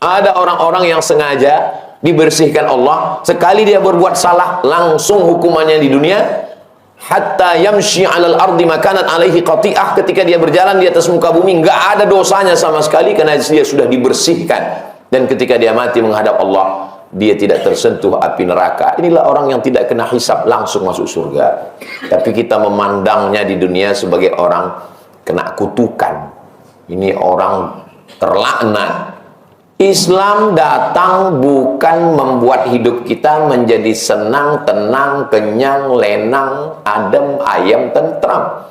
Ada orang-orang yang sengaja dibersihkan Allah, sekali dia berbuat salah langsung hukumannya di dunia. Hatta yamshi 'alal ardi makanat 'alaihi qati'ah, ketika dia berjalan di atas muka bumi enggak ada dosanya sama sekali karena dia sudah dibersihkan. Dan ketika dia mati menghadap Allah, dia tidak tersentuh api neraka. Inilah orang yang tidak kena hisab, langsung masuk surga. Tapi kita memandangnya di dunia sebagai orang kena kutukan. Ini orang terlaknat. Islam datang bukan membuat hidup kita menjadi senang, tenang, kenyang, lenang, adem, ayem, tentram.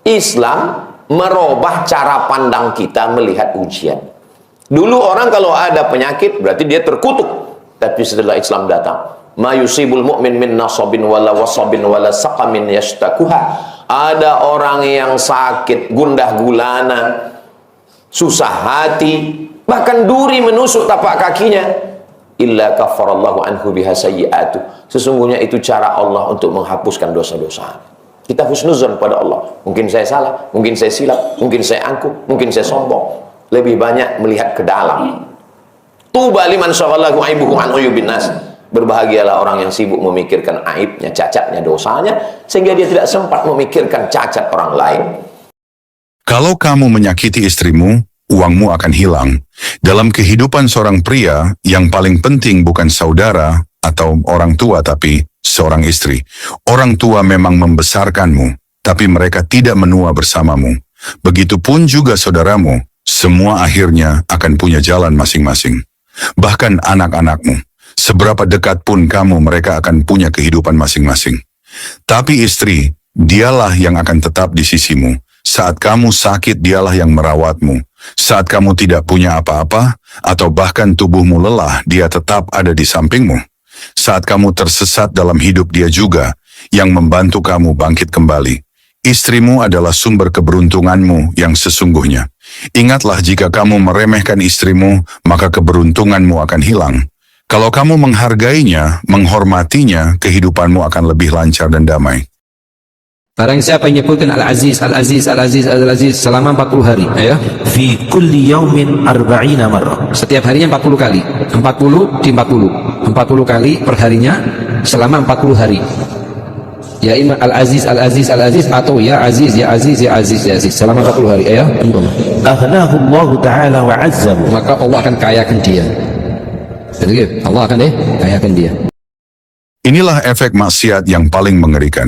Islam merubah cara pandang kita melihat ujian. Dulu orang kalau ada penyakit berarti dia terkutuk. Tapi setelah Islam datang, ma yusibul mu'min min nasabin wala wasabin wala saqamin yashtakuha. Ada orang yang sakit, gundah gulana, susah hati, bahkan duri menusuk tapak kakinya. Illa kafarallahu anhu biha sayyi'atu. Sesungguhnya itu cara Allah untuk menghapuskan dosa-dosa. Kita husnuzon pada Allah. Mungkin saya salah, mungkin saya silap, mungkin saya angkuh, mungkin saya sombong. Lebih banyak melihat ke dalam. Tuba liman syaghalahu aibuhu an uyubin nas. Berbahagialah orang yang sibuk memikirkan aibnya, cacatnya, dosanya, sehingga dia tidak sempat memikirkan cacat orang lain. Kalau kamu menyakiti istrimu, uangmu akan hilang. Dalam kehidupan seorang pria, yang paling penting bukan saudara atau orang tua, tapi seorang istri. Orang tua memang membesarkanmu, tapi mereka tidak menua bersamamu. Begitupun juga saudaramu. Semua akhirnya akan punya jalan masing-masing. Bahkan anak-anakmu, seberapa dekat pun kamu, mereka akan punya kehidupan masing-masing. Tapi istri, dialah yang akan tetap di sisimu. Saat kamu sakit, dialah yang merawatmu. Saat kamu tidak punya apa-apa, atau bahkan tubuhmu lelah, dia tetap ada di sampingmu. Saat kamu tersesat dalam hidup, dia juga yang membantu kamu bangkit kembali. Istrimu adalah sumber keberuntunganmu yang sesungguhnya. Ingatlah, jika kamu meremehkan istrimu, maka keberuntunganmu akan hilang. Kalau kamu menghargainya, menghormatinya, kehidupanmu akan lebih lancar dan damai. Barang siapa yang menyebutkan Al-Aziz, Al-Aziz, Al-Aziz, Al-Aziz selama 40 hari, ayo. Fi kulli yawmin 40 marrah. Setiap harinya 40 kali. 40 di 40. 40 kali per harinya selama 40 hari. Ya imam Al-Aziz, Al-Aziz, Al-Aziz, atau ya Aziz, ya Aziz, ya Aziz, ya Aziz selama 40 hari, ayo. Aghnahu Allah Ta'ala wa azzamu. Maka Allah akan kayakan dia. Jadi Allah akan kayakan dia. Inilah efek maksiat yang paling mengerikan.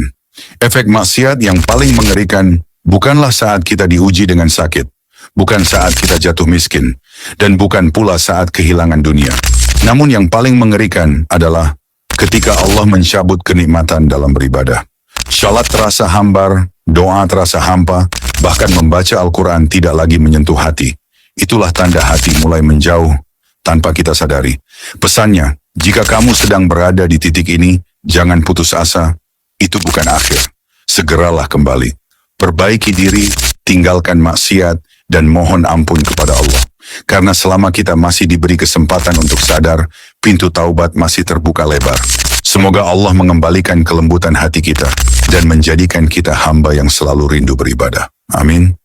Efek maksiat yang paling mengerikan bukanlah saat kita diuji dengan sakit, bukan saat kita jatuh miskin, dan bukan pula saat kehilangan dunia. Namun yang paling mengerikan adalah ketika Allah mencabut kenikmatan dalam beribadah. Salat terasa hambar, doa terasa hampa, bahkan membaca Al-Quran tidak lagi menyentuh hati. Itulah tanda hati mulai menjauh tanpa kita sadari. Pesannya, jika kamu sedang berada di titik ini, jangan putus asa, itu bukan akhir. Segeralah kembali. Perbaiki diri, tinggalkan maksiat, dan mohon ampun kepada Allah. Karena selama kita masih diberi kesempatan untuk sadar, pintu taubat masih terbuka lebar. Semoga Allah mengembalikan kelembutan hati kita dan menjadikan kita hamba yang selalu rindu beribadah. Amin.